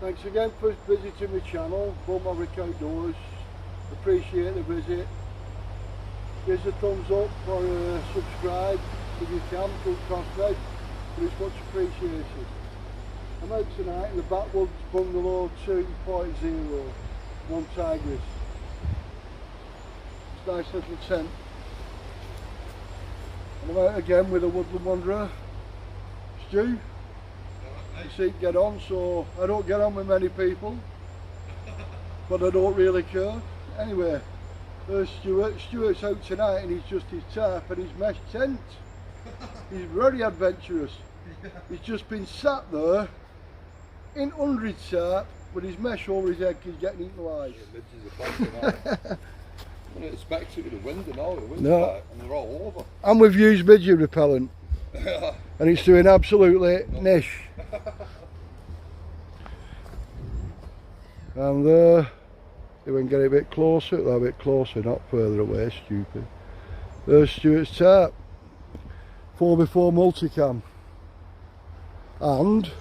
Thanks again for visiting my channel, Wildcamping Outdoors. Appreciate the visit. Give us a thumbs up or subscribe if you can, don't cost me, but it's much appreciated. I'm out tonight in the Backwoods Bungalow 2.0, One Tigris. It's a nice little tent. And I'm out again with a woodland wanderer, Stu. You see, get on, so I don't get on with many people, but I don't really care. Anyway, there's Stuart. Stuart's out tonight and he's just his tarp and his mesh tent. He's very adventurous. He's just been sat there in 100 tarp with his mesh over his head because he's getting eaten alive. I didn't expect it with the wind and all, the wind's no. back and they're all over. And we've used midget repellent and it's doing absolutely nish. And if we can get it a bit closer, not further away, stupid. There's Stuart's tarp, 4x4 multicam. And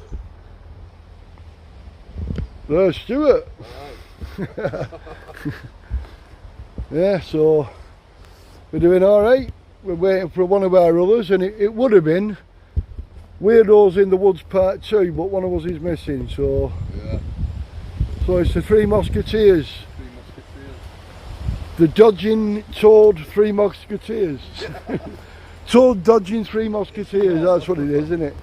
there's Stuart. Right. Yeah, so we're doing alright. We're waiting for one of our others, and it would have been Weirdos in the Woods Part 2, but one of us is missing, so yeah. So it's the Three Musketeers. Three Musketeers. The dodging toad Three Musketeers. Toad dodging Three Musketeers, that's what it is, isn't it?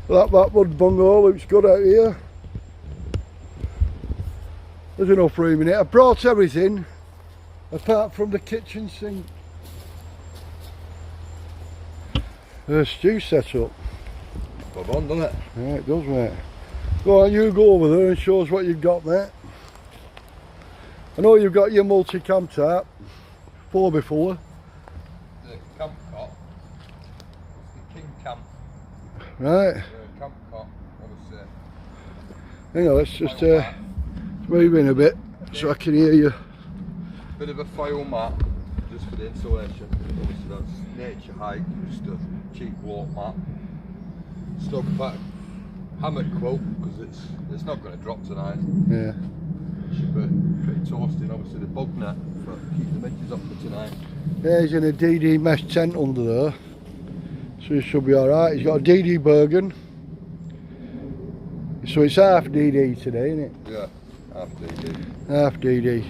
That wood bungalow looks good out here. There's enough room in it. I brought everything apart from the kitchen sink. There's Stu set up. Bob on, doesn't it? Yeah, it does, mate. Go on, you go over there and show us what you've got, mate. I know you've got your multi-cam tarp, 4x4. The camp cot. It's the king camp. Right. The camp cot, obviously. Hang on, let's just move in a bit so I can hear you. Bit of a foil mat, just for the insulation. Obviously that's nature hike, just a cheap walk mat. Stuck back hammock quilt, because it's not going to drop tonight. Yeah. It should be pretty toasty. Obviously the bug net for keep the midges off for tonight. Yeah, he's in a DD mesh tent under there, so he should be alright. He's got a DD Bergen, so it's half DD today, isn't it? Yeah, half DD. Half DD.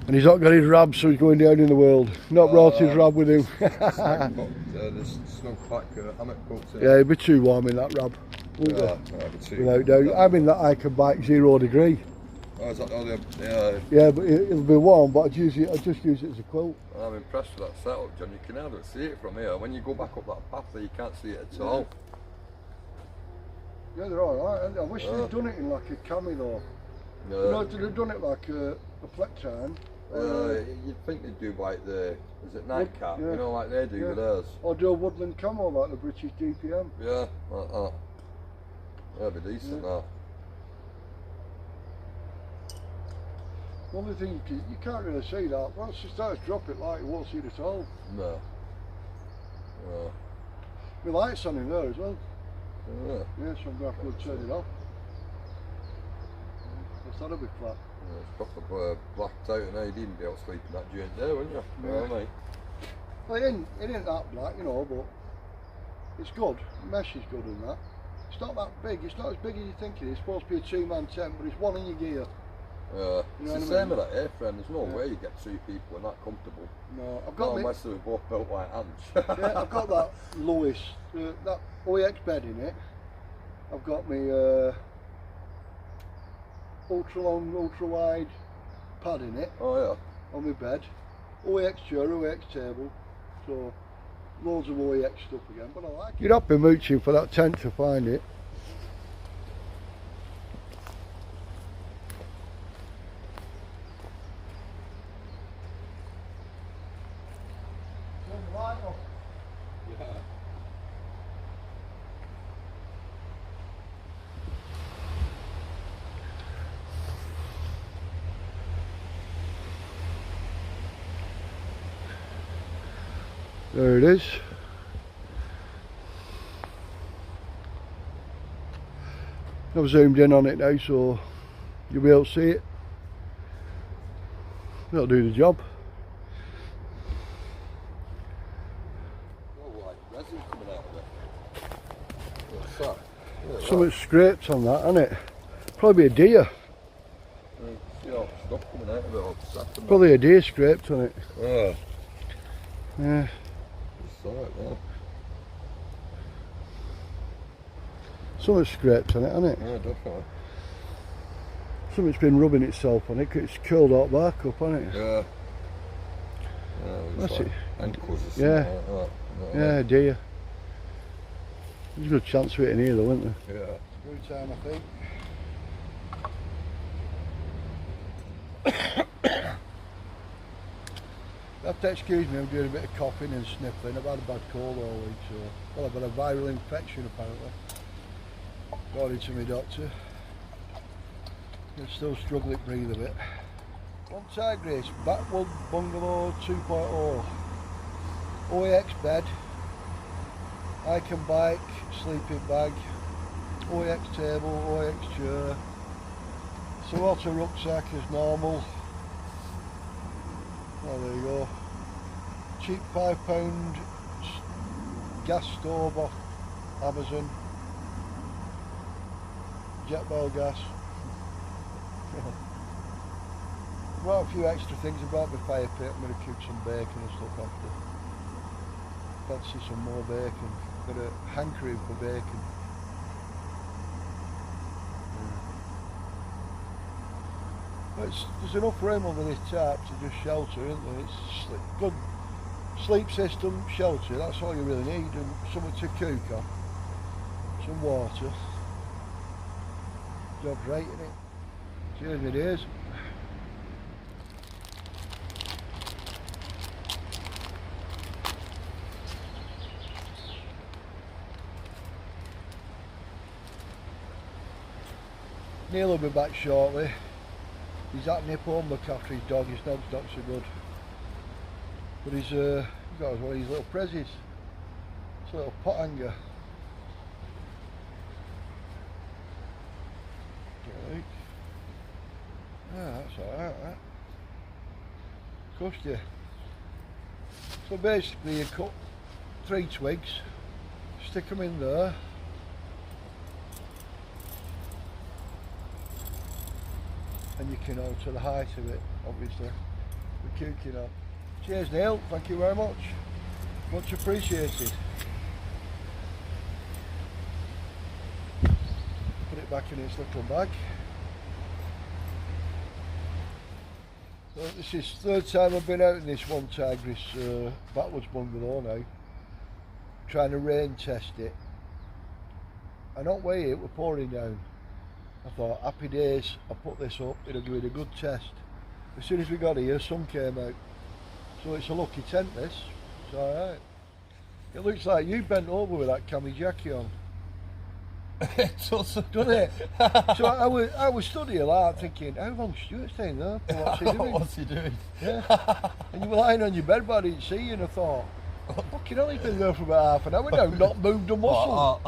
And he's not got his rab, so he's going down in the world. Not brought his rab with him. There's snug pack hammock quilts in. Yeah, it'd be too warm in that rab. Without doubt. I'm in that I can bike 0 degree. Oh, is that all the, yeah, but it'll be warm, but I'd just use it as a quilt. I'm impressed with that setup, John. You can hardly see it from here. When you go back up that path there, you can't see it at all. Yeah, they're alright. I wish they'd done it in like a cami though. Yeah. You know, if they'd have done it like a plectron. You'd think they'd do like the, is it nightcap? Yeah. You know, like they do with theirs. Or do a woodland camo like the British DPM. Yeah, like that. That'd be decent, that. The only thing you can't really see that. Once you start to drop it light, you won't see it at all. No. No. The light's on in there as well. Yeah. Yeah, so I'm going to have to turn it off. That's not a big flat. Yeah, it's proper blacked out, and now you'd even be able to sleep in that joint there, wouldn't you? Yeah. You know what I mean? Well, it ain't that black, you know, but it's good. The mesh is good in that. It's not that big. It's not as big as you think it is. It's supposed to be a two-man tent, but it's one in your gear. Yeah, you know it's the same with that airframe. There's no way you get two people and that comfortable. No, I've got unless they were both built like hands. Yeah, I've got that Lewis, that WYNEX bed in it. I've got my ultra long, ultra wide pad in it. Oh yeah. On my bed. WYNEX chair, WYNEX table. So loads of WYNEX stuff again, but I like it. You'd have been mooching for that tent to find it. Turn the light off. Yeah. There it is. I've zoomed in on it now so you'll be able to see it. That'll do the job. Oh, like resin coming out of it. What's that? Something scraped on that, isn't it? Probably a deer. See all the stuff coming out of it, all the sap and Probably a deer scraped on it. that. Yeah. Just saw it there. Something scraped on it, hasn't it? Yeah, definitely. Something's been rubbing itself on it 'cause it's curled all back up, hasn't it? Yeah. Yeah, That's like it. ankles or something Yeah. like that. Yeah, deer. There's a good chance of it in here though, isn't there? Yeah. Good time, I think. You have to excuse me, I'm doing a bit of coughing and sniffling. I've had a bad cold all week, so... Well, I've had a viral infection apparently. According to my doctor. I'm still struggling to breathe a bit. One Tigris, Backwood Bungalow 2.0. OEX bed. I can bike, sleeping bag. OEX table, OEX chair. Sawata rucksack as normal. Oh, there you go. Cheap £5 gas stove off Amazon. Jet bell gas. I've brought a few extra things. I've brought my fire pit. I'm going to cook some bacon and stuff after. Fancy some more bacon. Got a hankering for bacon. There's enough room under this tarp to just shelter, isn't there? It's good sleep system, shelter, that's all you really need, and something to cook on. Some water. Job's right, isn't it? Cheers, my dears. Neil will be back shortly. He's at nip home look after his dog. His dog's not so good, but he's got one of his little prezzies. It's a little pot hanger. Right. Ah, that's alright, that. Cost you. So basically you cut 3 twigs, stick them in there. And you can alter the height of it, obviously, with cooking on. Cheers Neil, thank you very much. Much appreciated. Put it back in its little bag. So this is the 3rd time I've been out in this One Tigris backwards bungalow now. Trying to rain test it. I don't weigh it, we're pouring down. I thought, happy days, I put this up, it'll give it a good test. As soon as we got here, sun came out. So it's a lucky tent this, it's alright. It looks like you bent over with that cami jacket on. Doesn't it? So I was stood here like thinking, how long Stuart's staying there? What's he doing? What's he doing? Yeah. And you were lying on your bed, but I didn't see you, and I thought, fucking hell, he's been there for about half an hour now, not moved a muscle.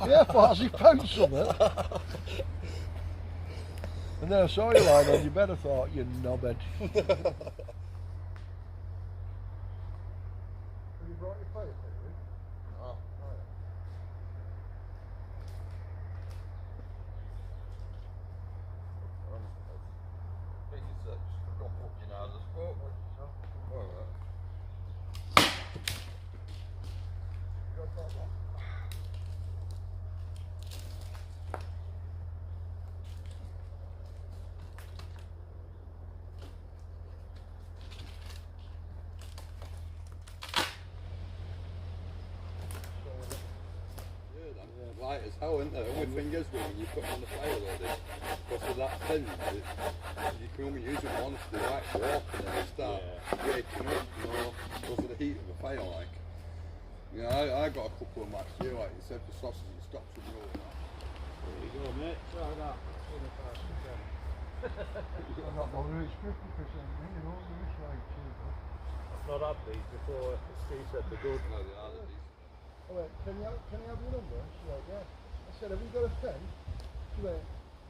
Yeah, I thought, has he found something? And then I saw you lying on your bed, I thought, you knobhead. Have you brought your fire pit with? Oh, right. Light as hell, isn't it? The only thing is when you put it on the fire like this, because of that thin, you can only use it once to like walk and then start waking up, you know, because of the heat of the fire like. Yeah, I got a couple of matches here, like you said, the sausage and stops and all that. There you go, mate. Try that. I'm not bothered, it's 50%, you know, it's like cheaper. I've not had these before. Steve said they're good. No, they are, these. Oh wait, can you have your number? She's like, yeah. I said, have you got a pen? She went,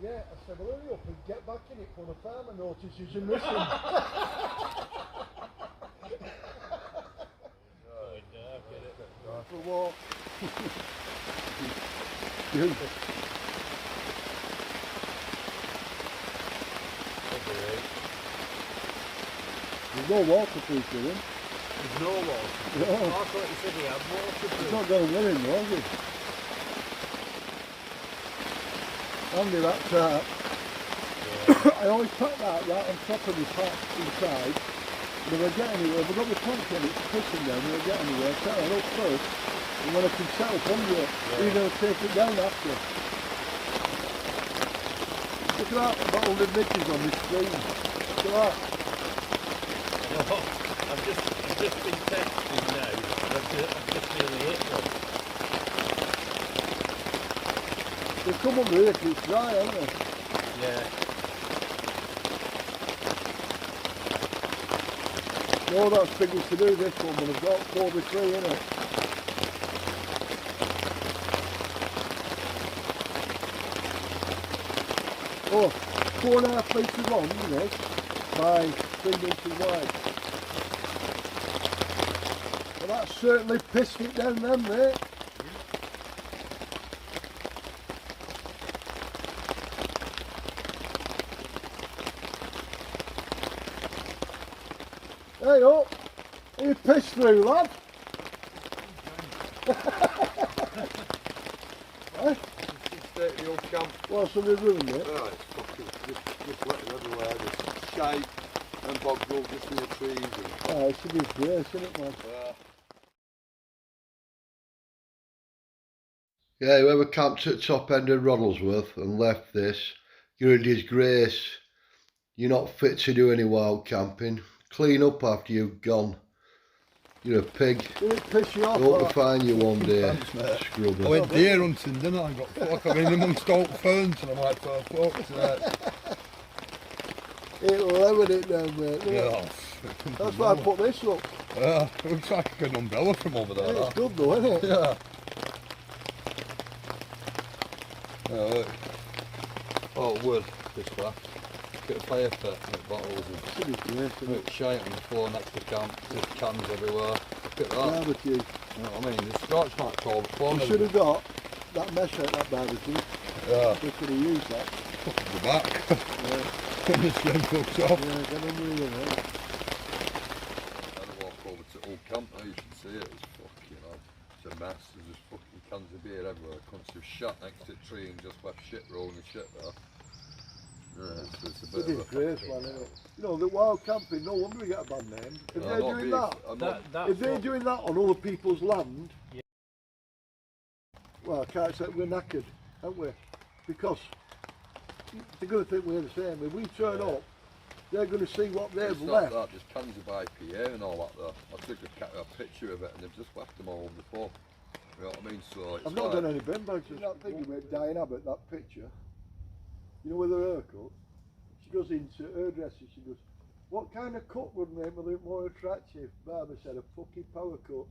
yeah. I said, well, hurry up and get back in it for the farmer notices you're missing. For a walk. There's no waterproof in him. There's no water. No. I thought you said he had waterproof. It's not going well in though, is it? Handy that tarp. Yeah. I always put that right on top of the top inside. But if I get anywhere, if I've got the tank on, it's pushing down, if I get anywhere, I set it up first, and when I can set up under it, you're going to take it down after. Look at that, about 100 niches on this screen. Look at that. No, I've just been testing now. I've just nearly hit one. They come under here because it's dry, haven't they? Yeah. No, that's big as to do this one, but I've got 4x3 in it. Oh, 4.5 metres long, isn't it? By 3 metres wide. Well, that certainly pissed it down then, mate. Hey up! You pissed through, lad! Eh? State of the old camp. Well, somebody ruined it. Oh, it's fucking just wet everywhere. There's shite and bog roll just in the trees. And, Oh, it should be grace, isn't it, man? Yeah, whoever camped at the top end of Roddlesworth and left this, you're a disgrace. You're not fit to do any wild camping. Clean up after you've gone. You're a pig. Did it piss you off? I hope we find you one day, scrubber. I went deer hunting, didn't I? I got fuck. I mean, amongst oak ferns, and I'm like, oh, fuck tonight. It levered it down, mate. Yeah, that's why I put this up. Yeah, it looks like an umbrella from over there. Yeah, it's good though, isn't it? Yeah. Yeah, look. Oh, wood, this way. Get a fire pit, make bottles and make shite on the floor next to camp. There's cans everywhere. Look at that. Barbecue. You know what I mean? There's scratch marks all the floor. You should have got that mesh out that barbecue. Yeah. We could have used that. The back. Yeah. It's then fucked off. Yeah, get them moving, eh? I had to walk over to old camp now, you should see it. It's fucking hell. It's a mess. There's just fucking cans of beer everywhere. Cunts have shot next to the tree and just left shit rolling and shit there. Yeah, it's a bit of a grace, man, isn't it? You know, the wild camping, no wonder we get a bad name. If they're doing that, if they're doing that on other people's land, yeah. Well, I can't say we're knackered, aren't we? Because they're going to think we're the same. If we turn up, they're going to see what they've left. That, just cans of IPA and all that there. I took a picture of it and they've just left them all over the floor. You know what I mean? So it's I've not done any bin bags. You're not thinking about Diane Abbott, that picture. You know, with her haircut, she goes into her dresser, she goes, what kind of cut would make me look more attractive? Barbara said, a fucking power cut.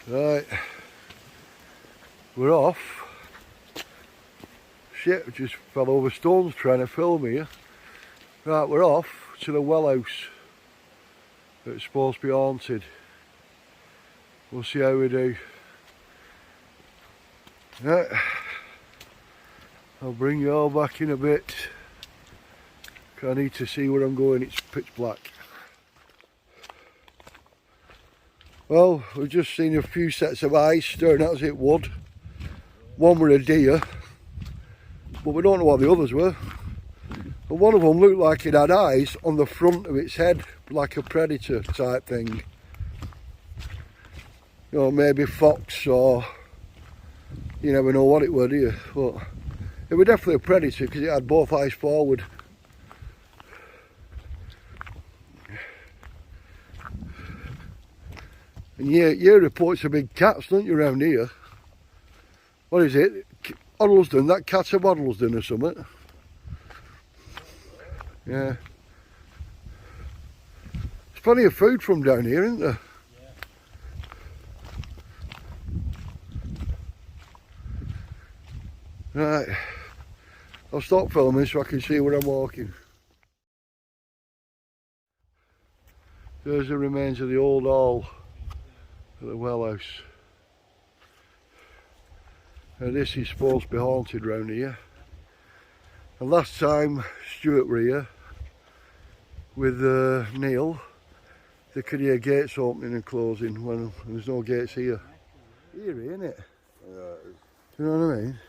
Right, we're off. Shit, we just fell over stones trying to film here. Right, we're off to the well house. It's supposed to be haunted. We'll see how we do. Right, I'll bring you all back in a bit. I need to see where I'm going, it's pitch black. Well, we've just seen a few sets of eyes staring at us at wood. One were a deer, but we don't know what the others were. But one of them looked like it had eyes on the front of its head, like a predator type thing. You know, maybe fox or, you never know what it were, do you? But it was definitely a predator because it had both eyes forward. And Yeah, you report some big cats, don't you, around here? What is it? Hoddlesden, that cat's a Hoddlesden or something. Yeah. There's plenty of food from down here, isn't there? Yeah. Right. I'll stop filming so I can see where I'm walking. There's the remains of the old hall at the well house. Now this is supposed to be haunted round here. And last time Stuart were here with Neil, they could hear gates opening and closing when there's no gates here. Eerie, isn't it? Yeah, it is. Do you know what I mean?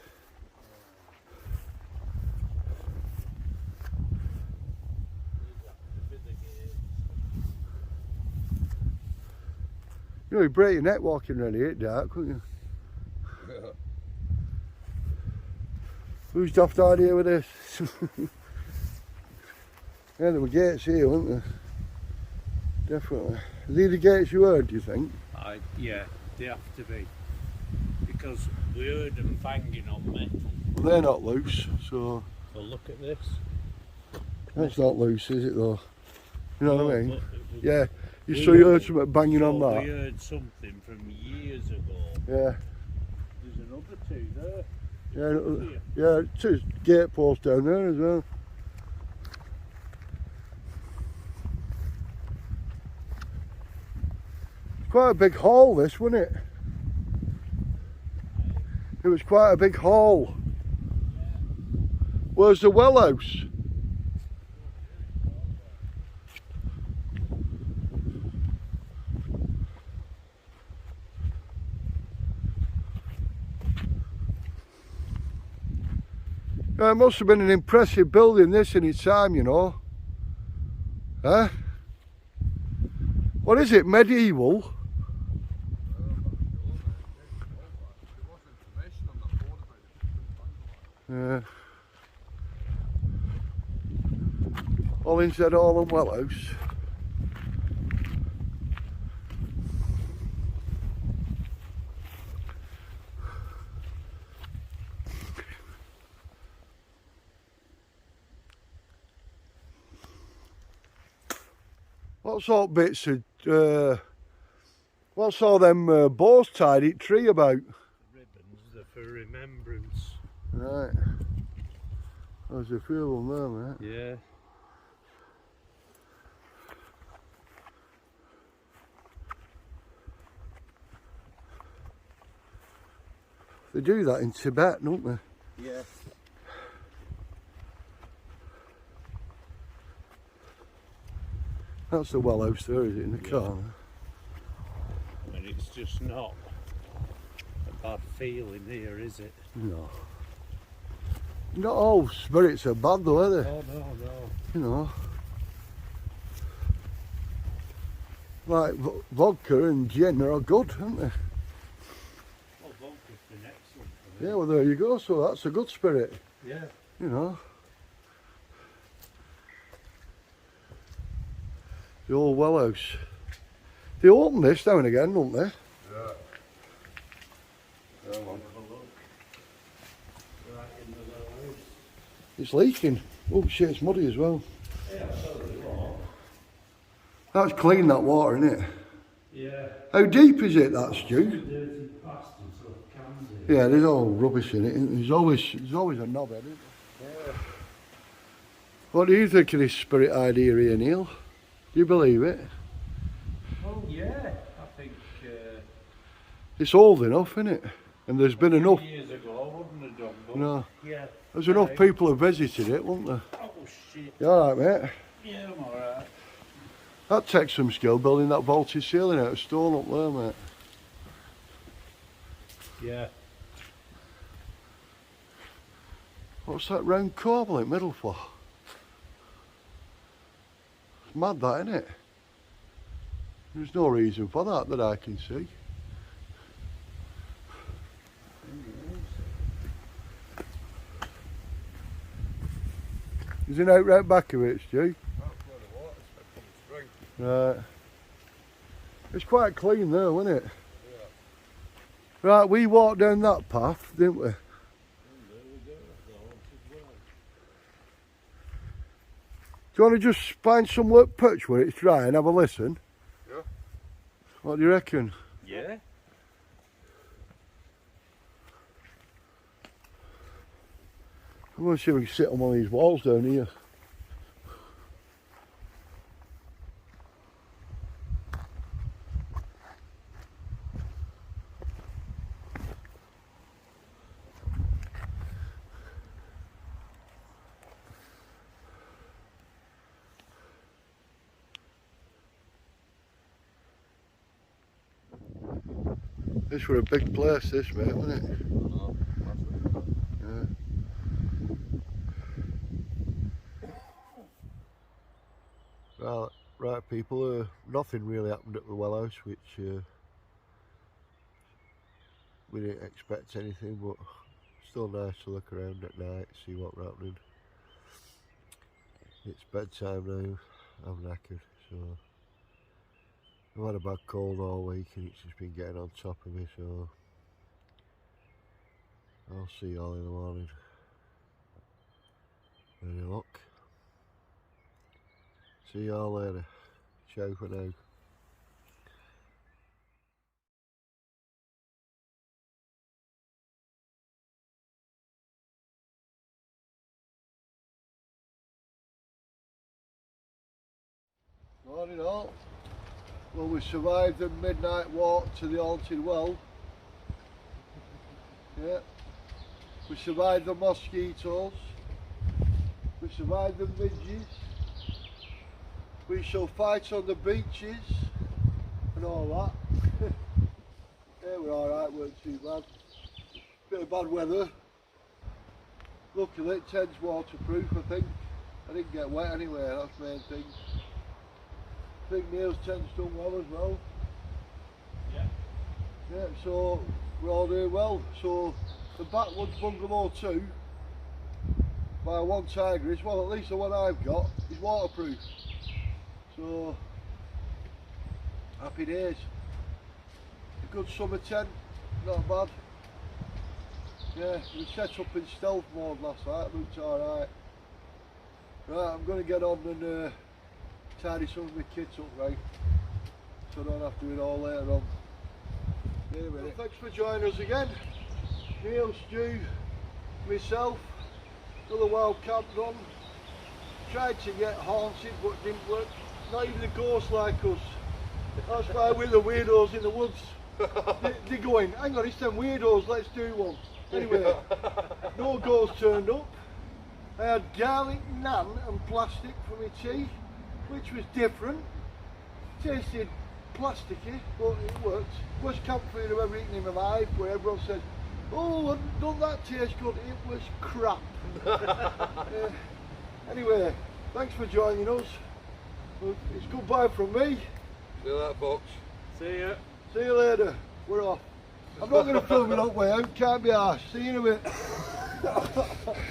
You know, you'd break your neck walking around here at dark, couldn't you? Yeah. Who's daft idea with this? Yeah, there were gates here, weren't there? Definitely. Are these the gates you heard, do you think? Yeah, they have to be. Because we heard them banging on metal. Well, they're not loose, so... Well, look at this. That's not loose, is it though? You know what I mean? Yeah. So We you heard something banging on We that? heard something from years ago. Yeah. There's another two there. Yeah, two gate posts down there as well. Quite a big hall this, wasn't it? It was quite a big hall. Where's the well house? It must have been an impressive building, this, in its time, you know. Huh? What is it, medieval? Yeah. Hollingshead Hall and Well House. What sort of bits of, what's all them bows tied at tree about? Ribbons, they're for remembrance. Right. There's a few of them there, mate. Yeah. They do that in Tibet, don't they? Yeah. That's the well house there, is it, in the corner? And it's just not a bad feeling here, is it? No. Not all spirits are bad though, are they? Oh, no, no. You know. Like vodka and gin are good, aren't they? Well, vodka's been excellent for me. Yeah, well there you go, so that's a good spirit, Yeah. you know. The old well house. They open this now and again, don't they? Yeah. Yeah, man. It's leaking. Oh shit, it's muddy as well. Yeah, That's clean, that water, isn't it? yeah. How deep is it, that, Stu? Dirty bastards or cans in. Yeah, there's all rubbish in it. There's always a knobhead, isn't there? Yeah. What do you think of this spirit idea here, Neil? Do you believe it? Well, yeah, I think It's old enough, isn't it? And there's been enough. years ago I wouldn't have done, but No, yeah. there's enough people who visited it, wasn't there? Oh shit. You alright, mate? Yeah, I'm alright. That takes some skill, building that vaulted ceiling out of stone up there, mate. Yeah. What's that round corbel in middle for? It's mad, that, isn't it? There's no reason for that I can see. Is it out right back of it, Stu? That's where the water's from the spring. Right. It's quite clean though, isn't it? Yeah. Right, we walked down that path, didn't we? Do you want to just find some perch where it's dry and have a listen? Yeah. What do you reckon? Yeah. I'm going to see if we can sit on one of these walls down here. This were a big place, this, mate, wasn't it? Yeah. Right, people. Nothing really happened at the well house, which we didn't expect anything, but still nice to look around at night, see what's happening. It's bedtime now. I'm knackered, so I've had a bad cold all week and it's just been getting on top of me, so I'll see you all in the morning. Any luck. See you all later. Ciao for now. Morning all. Well, we survived the midnight walk to the haunted well. Yeah. We survived the mosquitoes. We survived the midges. We shall fight on the beaches and all that. Yeah, we're alright, weren't too bad. Bit of bad weather. Luckily it tends waterproof, I think. I didn't get wet anyway, that's the main thing. I think Neil's tent's done well as well. Yeah. Yeah, so we're all doing well. So the backwoods bungalow 2 by one Tiger, well at least the one I've got, is waterproof. So happy days. A good summer tent, not bad. Yeah, we set up in stealth mode last night, looked alright. Right, I'm going to get on and tidy some of my kits up, right, so I don't have to do it all later on. Well, thanks for joining us again. Neil, Stu, myself, another wild camp run. Tried to get haunted but it didn't work. Not even a ghost like us. That's why we're the weirdos in the woods. They're going, hang on, it's them weirdos, let's do one. Anyway, no ghost turned up. I had garlic naan and plastic for my tea, which was different. Tasted plasticky, but it worked. Worst camp food I've ever eaten in my life, where everyone said, oh, don't that taste good? It was crap. Anyway, thanks for joining us. It's goodbye from me. See you later, folks. See ya. See you later. We're off. I'm not going to film it up way out, can't be arsed. See you in a bit.